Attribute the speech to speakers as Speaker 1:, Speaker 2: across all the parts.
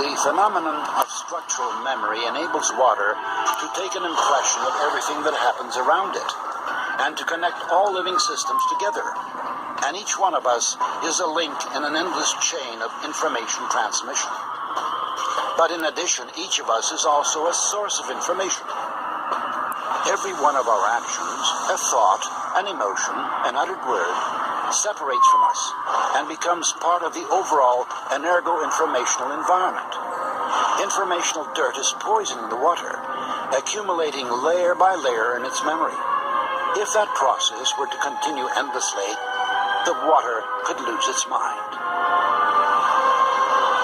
Speaker 1: The phenomenon of structural memory enables water to take an impression of everything that happens around it and to connect all living systems together. And each one of us is a link in an endless chain of information transmission. But in addition, each of us is also a source of information. Every one of our actions, a thought, an emotion, an uttered word, separates from us and becomes part of the overall energo-informational environment. Informational dirt is poisoning the water, accumulating layer by layer in its memory. If that process were to continue endlessly, the water could lose its mind.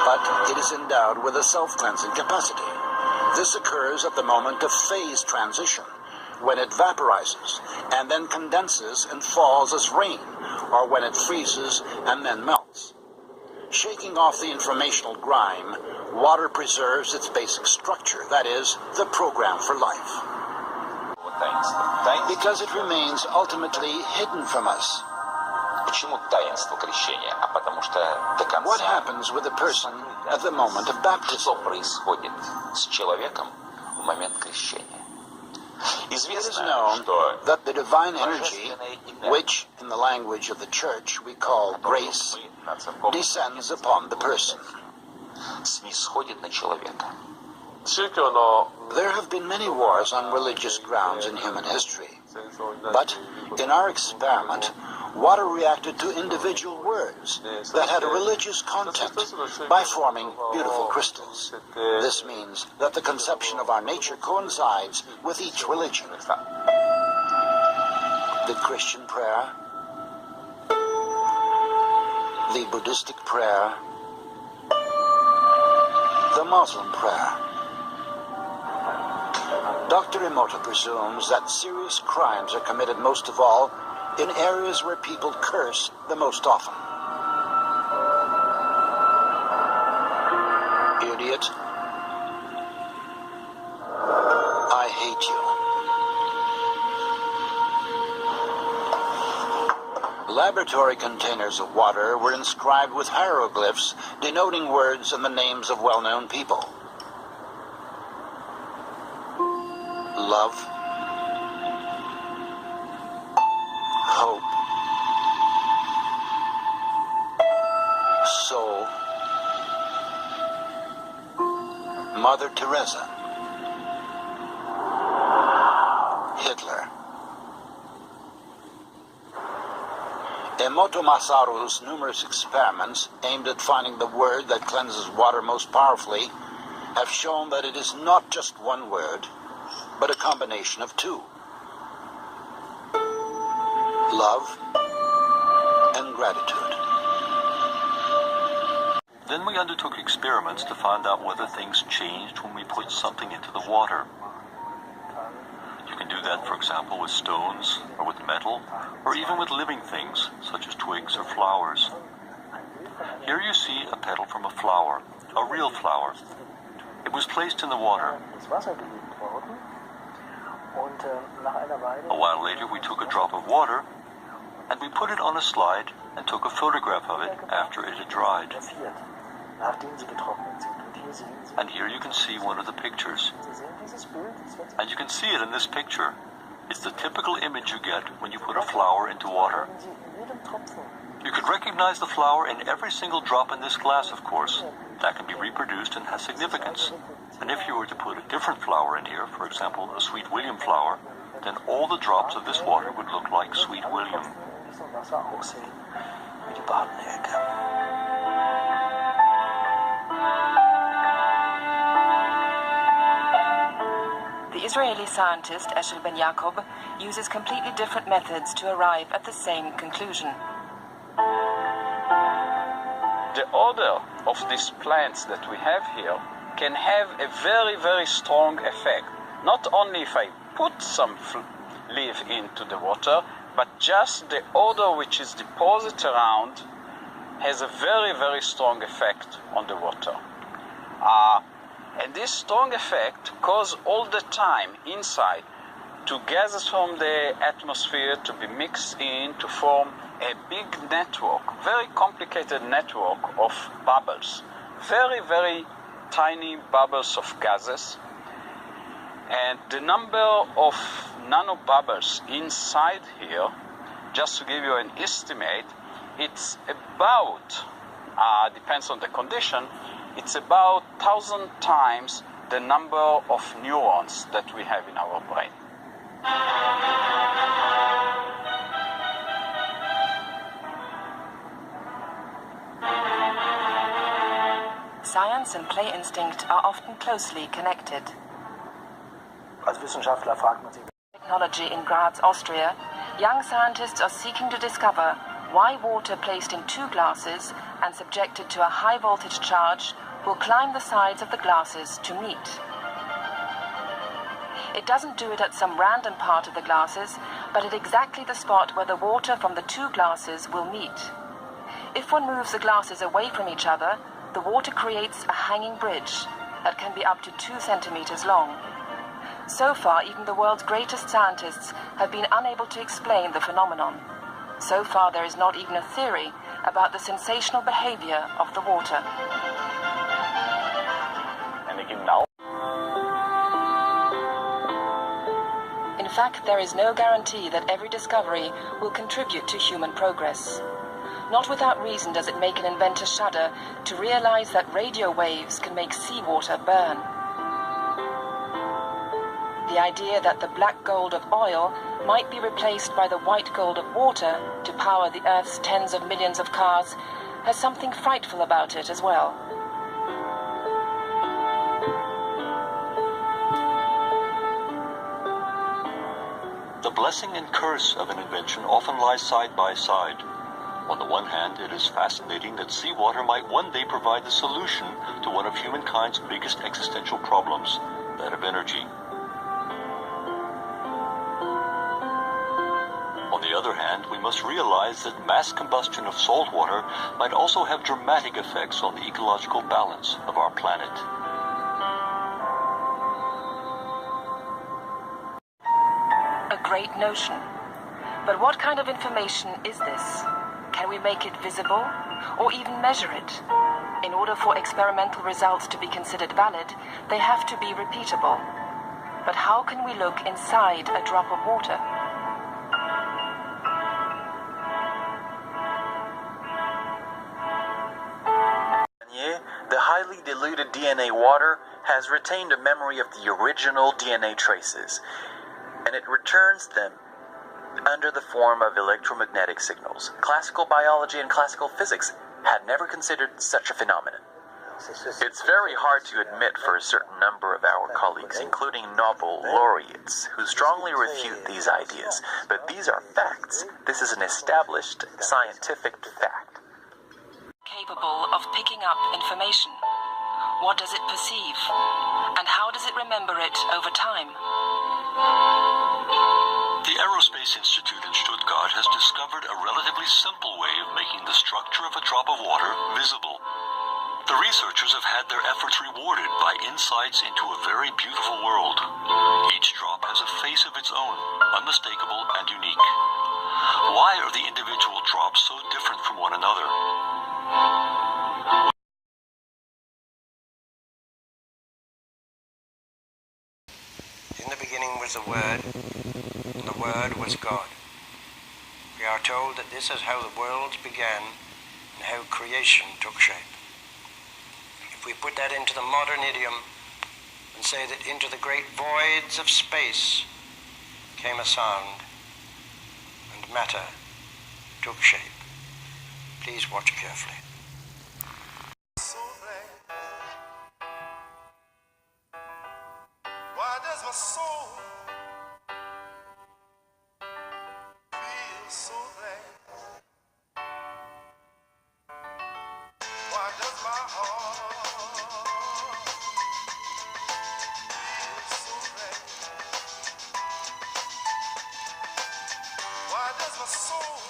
Speaker 1: But it is endowed with a self-cleansing capacity. This occurs at the moment of phase transition, when it vaporizes and then condenses and falls as rain, or when it freezes and then melts. Shaking off the informational grime, water preserves its basic structure, that is, the program for life. Because it remains ultimately hidden from us.
Speaker 2: Почему таинство крещения? А потому что до конца.
Speaker 1: What happens with a person at the moment of baptism?
Speaker 2: Что происходит с человеком в момент крещения?
Speaker 1: It is known that the divine energy, which in the language of the church we call grace, descends upon the person.
Speaker 2: Снисходит на человека.
Speaker 1: There have been many wars on religious grounds in human history, but in our experiment, water reacted to individual words that had a religious content by forming beautiful crystals. This means that the conception of our nature coincides with each religion. The Christian prayer, the Buddhistic prayer, the Muslim prayer. Dr. Emoto presumes that serious crimes are committed most of all in areas where people curse the most often. Idiot. I hate you. Laboratory containers of water were inscribed with hieroglyphs denoting words and the names of well-known people. Love, hope, soul, Mother Teresa, Hitler. Emoto Masaru's numerous experiments aimed at finding the word that cleanses water most powerfully have shown that it is not just one word, but a combination of two. Love and gratitude.
Speaker 3: Then we undertook experiments to find out whether things changed when we put something into the water. You can do that, for example, with stones, or with metal, or even with living things, such as twigs or flowers. Here you see a petal from a flower, a real flower. It was placed in the water. A while later, we took a drop of water, and we put it on a slide and took a photograph of it after it had dried. And here you can see one of the pictures. And you can see it in this picture. It's the typical image you get when you put a flower into water. You could recognize the flower in every single drop in this glass, of course. That can be reproduced and has significance. And if you were to put a different flower in here, for example, a Sweet William flower, then all the drops of this water would look like Sweet William.
Speaker 4: The Israeli scientist Eshel Ben Yaakov uses completely different methods to arrive at the same conclusion.
Speaker 5: The odor of these plants that we have here can have a very, very strong effect. Not only if I put some leaf into the water, but just the odor which is deposited around has a very, very strong effect on the water. And this strong effect causes all the time inside to gases from the atmosphere to be mixed in to form a big network, very complicated network of bubbles. very, very tiny bubbles of gases. And the number of nanobubbles inside here, just to give you an estimate, it's about, depends on the condition, it's about 1,000 times the number of neurons that we have in our brain.
Speaker 4: Science and play instinct are often closely connected.
Speaker 6: Als Wissenschaftler fragt man sich,
Speaker 4: Technology in Graz, Austria, young scientists are seeking to discover why water placed in two glasses and subjected to a high voltage charge will climb the sides of the glasses to meet. It doesn't do it at some random part of the glasses, but at exactly the spot where the water from the two glasses will meet. If one moves the glasses away from each other, the water creates a hanging bridge that can be up to 2 centimeters long. So far, even the world's greatest scientists have been unable to explain the phenomenon. So far, there is not even a theory about the sensational behavior of the water. In fact, there is no guarantee that every discovery will contribute to human progress. Not without reason does it make an inventor shudder to realize that radio waves can make seawater burn. The idea that the black gold of oil might be replaced by the white gold of water to power the Earth's tens of millions of cars has something frightful about it as well.
Speaker 3: The blessing and curse of an invention often lie side by side. On the one hand, it is fascinating that seawater might one day provide the solution to one of humankind's biggest existential problems, that of energy. On the other hand, we must realize that mass combustion of salt water might also have dramatic effects on the ecological balance of our planet.
Speaker 4: A great notion. But what kind of information is this? Can we make it visible or even measure it? In order for experimental results to be considered valid, they have to be repeatable. But how can we look inside a drop of water?
Speaker 7: The highly diluted DNA water has retained a memory of the original DNA traces, and it returns them under the form of electromagnetic signals. Classical biology and classical physics had never considered such a phenomenon. It's very hard to admit for a certain number of our colleagues, including Nobel laureates, who strongly refute these ideas, but these are facts. This is an established scientific fact.
Speaker 4: Capable of picking up information. What does it perceive? And how does it remember it over time?
Speaker 3: The Aerospace Institute in Stuttgart has discovered a relatively simple way of making the structure of a drop of water visible. The researchers have had their efforts rewarded by insights into a very beautiful world. Each drop has a face of its own, unmistakable and unique. Why are the individual drops so different from one another?
Speaker 6: in the beginning was the Word, and the Word was God. We are told that this is how the worlds began and how creation took shape. If we put that into the modern idiom and say that into the great voids of space came a sound and matter took shape. Please watch carefully.
Speaker 8: Why does my soul feel so glad? Why does my heart feel so glad? Why does my soul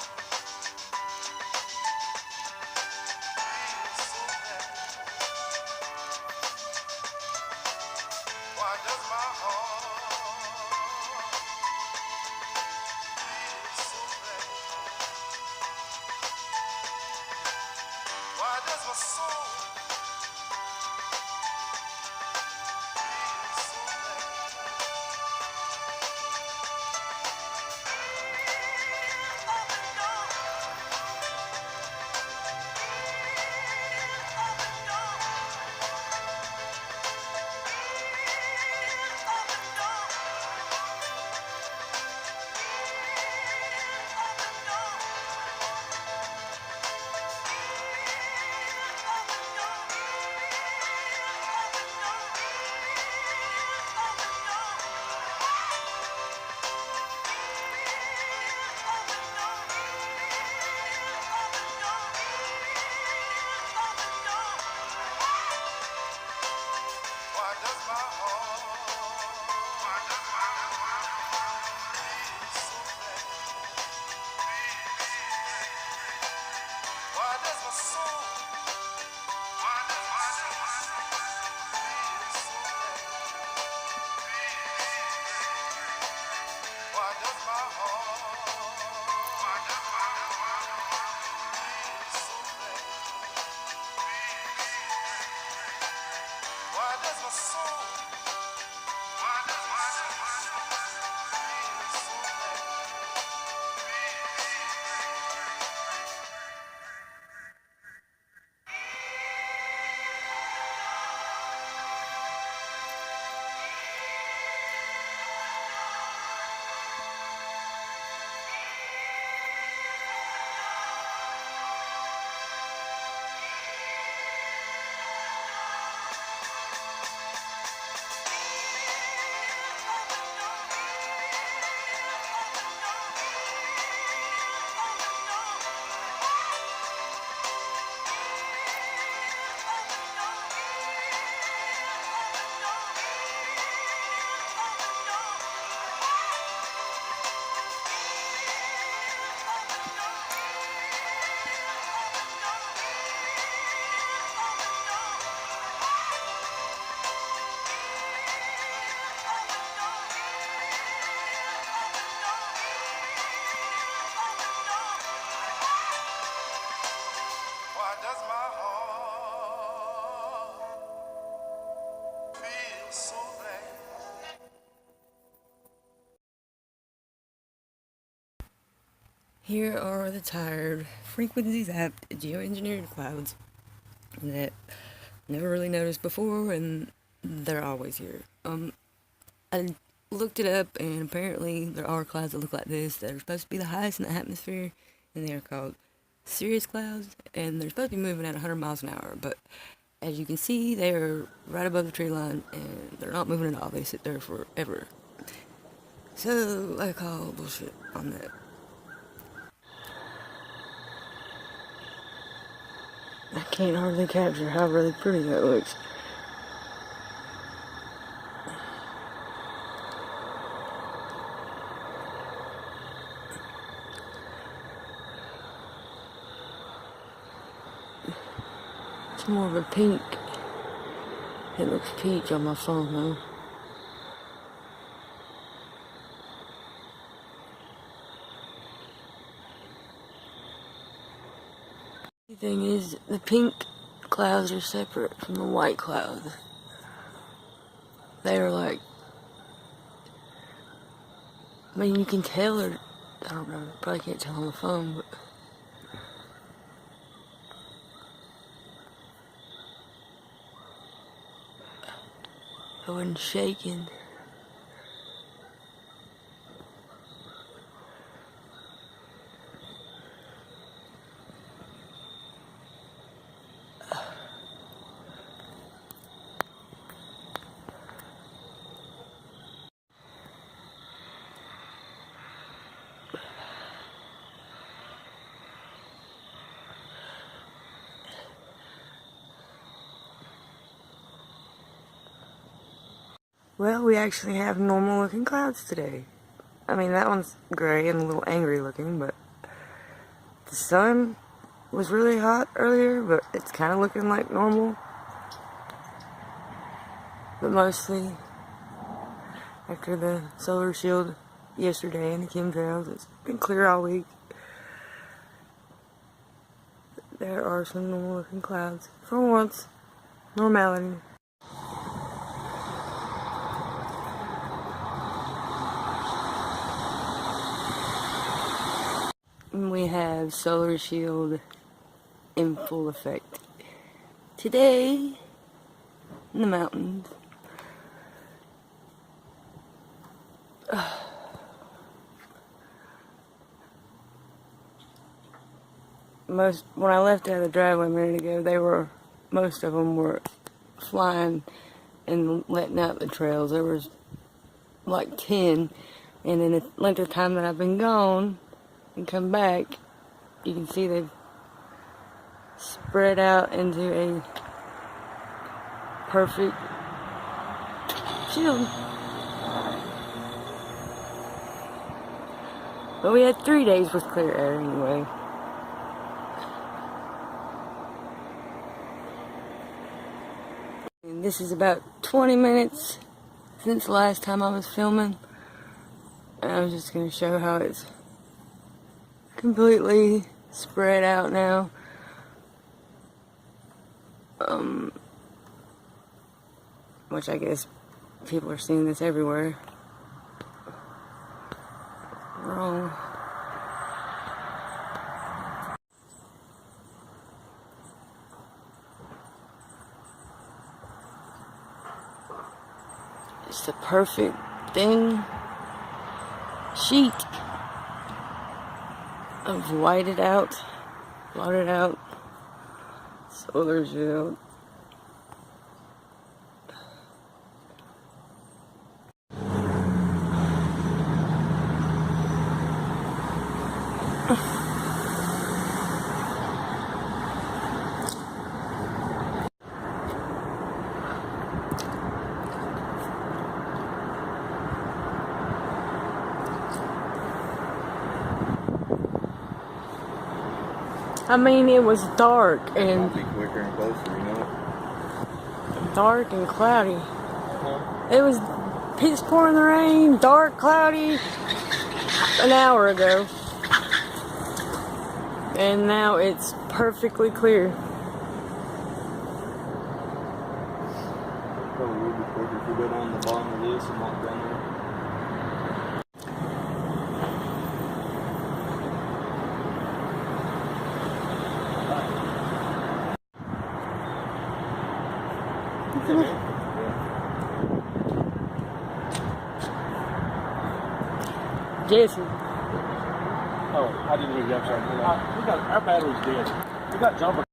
Speaker 8: feel so glad? Why does my heart feel so glad? Why does my soul my soul? Why does my feel so bad? Why does my heart feel so bad? Why does my soul? Why does my feel so bad? Why does my heart feel so bad?
Speaker 9: Here are the tired, frequency-zapped, geoengineered clouds that never really noticed before, and they're always here. I looked it up, and apparently there are clouds that look like this that are supposed to be the highest in the atmosphere, and they are called cirrus clouds, and they're supposed to be moving at 100 miles an hour, but as you can see, they're right above the tree line, and they're not moving at all. They sit there forever. So, I call bullshit on that. I can't hardly capture how really pretty that looks. It's more of a pink. It looks peach on my phone though. The thing is, the pink clouds are separate from the white clouds. They are like, I mean, you can tell, or I don't know, probably can't tell on the phone, but I wasn't shaking. Well, we actually have normal looking clouds today. I mean, that one's gray and a little angry looking, but the sun was really hot earlier, but it's kind of looking like normal. But mostly, after the solar shield yesterday and the chemtrails, it's been clear all week. There are some normal looking clouds. For once, normality. We have solar shield in full effect today in the mountains. When I left out of the driveway a minute ago, most of them were flying and letting out the trails. There was like 10, and in the length of time that I've been gone and come back, you can see they've spread out into a perfect shield. But we had 3 days with clear air anyway. this is about 20 minutes since the last time I was filming. And I was just going to show how it's completely spread out now. Which I guess people are seeing this everywhere. Wrong. It's the perfect thin sheet of whited out, blotted out solar gel. I mean, it was dark and
Speaker 10: Be quicker and closer, you know.
Speaker 9: dark and cloudy. It was piss pouring the rain, dark, cloudy an hour ago. And now it's perfectly clear.
Speaker 10: Probably would be quicker if we go down the bottom of this and walk down there.
Speaker 9: Jesse.
Speaker 10: Oh, I didn't hear you. I'm sorry. We got our battery's dead. We got jumper.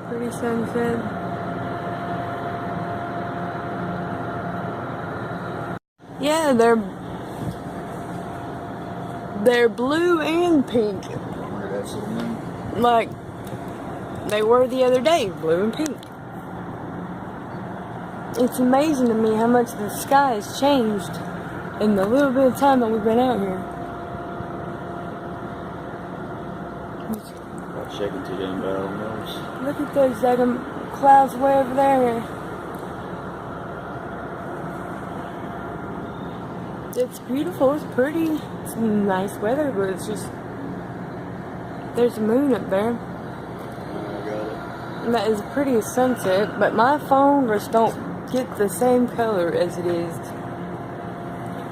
Speaker 9: Pretty sunset. Yeah, they're blue and pink. Like they were the other day, blue and pink. It's amazing to me how much the sky has changed in the little bit of time that we've been out here.
Speaker 10: Shaking too damn bad on those.
Speaker 9: Look at those clouds way over there. It's beautiful, it's pretty, it's nice weather, but it's just, there's a moon up there.
Speaker 10: I got it.
Speaker 9: And that is the prettiest sunset, but my phone just don't get the same color as it is.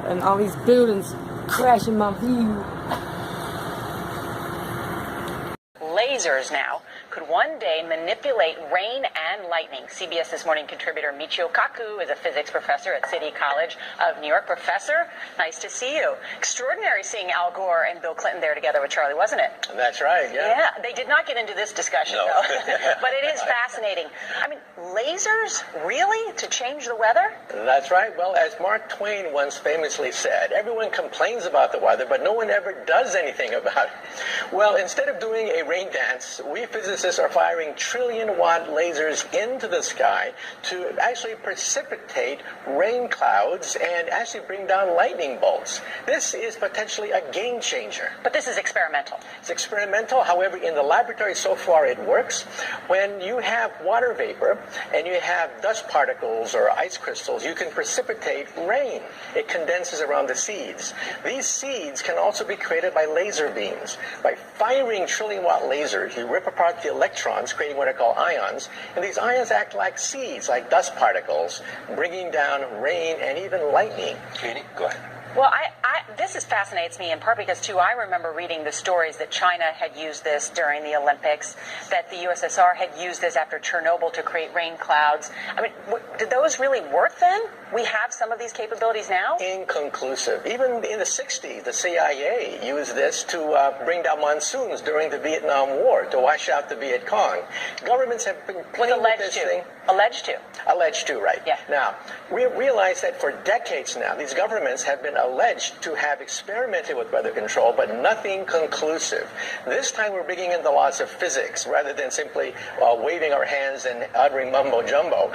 Speaker 9: And all these buildings crashing my view.
Speaker 11: Lasers now could one day manipulate rain and lightning. CBS This Morning contributor Michio Kaku is a physics professor at City College of New York. Professor, nice to see you. Extraordinary seeing Al Gore and Bill Clinton there together with Charlie, wasn't it?
Speaker 12: That's right, yeah.
Speaker 11: Yeah, they did not get into this discussion,
Speaker 12: No.
Speaker 11: though. But it is fascinating. I mean, lasers, really? To change the weather?
Speaker 12: That's right. Well, as Mark Twain once famously said, everyone complains about the weather, but no one ever does anything about it. Well, instead of doing a rain dance, we physicists are firing trillion-watt lasers into the sky to actually precipitate rain clouds and actually bring down lightning bolts. This is potentially a game changer.
Speaker 11: But this is experimental.
Speaker 12: It's experimental. However, in the laboratory so far it works. When you have water vapor and you have dust particles or ice crystals, you can precipitate rain. It condenses around the seeds. These seeds can also be created by laser beams. By firing trillion-watt lasers, you rip apart the electrons, creating what are called ions, and these ions act like seeds, like dust particles, bringing down rain and even lightning.
Speaker 2: Katie, go ahead.
Speaker 11: Well, this fascinates me in part because, too, I remember reading the stories that China had used this during the Olympics, that the USSR had used this after Chernobyl to create rain clouds. I mean, did those really work then? We have some of these capabilities now?
Speaker 12: Inconclusive. Even in the 60s, the CIA used this to bring down monsoons during the Vietnam War, to wash out the Viet Cong. Governments have been playing with this thing.
Speaker 11: Alleged to.
Speaker 12: Alleged to, right.
Speaker 11: Yeah.
Speaker 12: Now, we realize that for decades now, these governments have been alleged to have experimented with weather control, but nothing conclusive. This time we're bringing in the laws of physics rather than simply waving our hands and uttering mumbo-jumbo.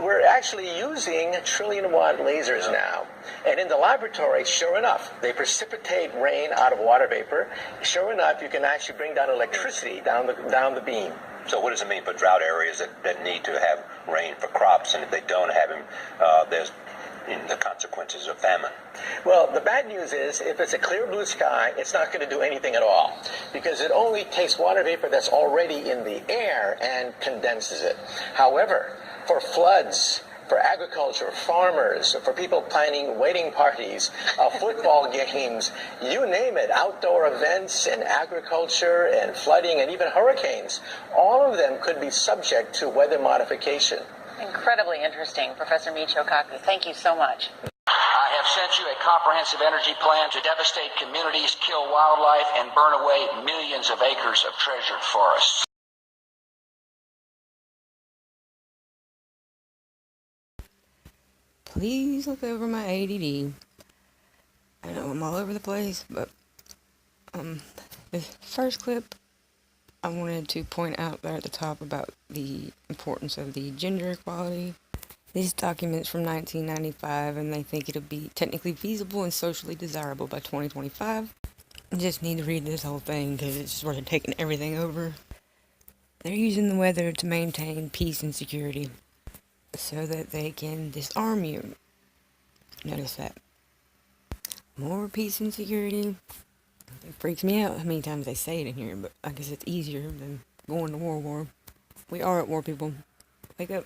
Speaker 12: We're actually using trillion-watt lasers now. And in the laboratory, sure enough, they precipitate rain out of water vapor. Sure enough, you can actually bring down electricity down the beam.
Speaker 13: So what does it mean for drought areas that need to have rain for crops, and if they don't have them, there's the consequences of famine?
Speaker 12: Well, the bad news is if it's a clear blue sky, it's not going to do anything at all because it only takes water vapor that's already in the air and condenses it. However, for floods, for agriculture, farmers, for people planning wedding parties, football games, you name it, outdoor events and agriculture and flooding and even hurricanes, all of them could be subject to weather modification.
Speaker 11: Incredibly interesting, Professor Michio Kaku. Thank you so much.
Speaker 14: I have sent you a comprehensive energy plan to devastate communities, kill wildlife, and burn away millions of acres of treasured forests.
Speaker 9: Please look over my ADD. I know I'm all over the place, but the first clip, I wanted to point out there at the top about the importance of the gender equality. This document's from 1995, and they think it'll be technically feasible and socially desirable by 2025. You just need to read this whole thing because it's sort of taking everything over. They're using the weather to maintain peace and security so that they can disarm you. Notice that. More peace and security. It freaks me out how many times they say it in here, but I guess it's easier than going to war. We are at war, people. Wake up.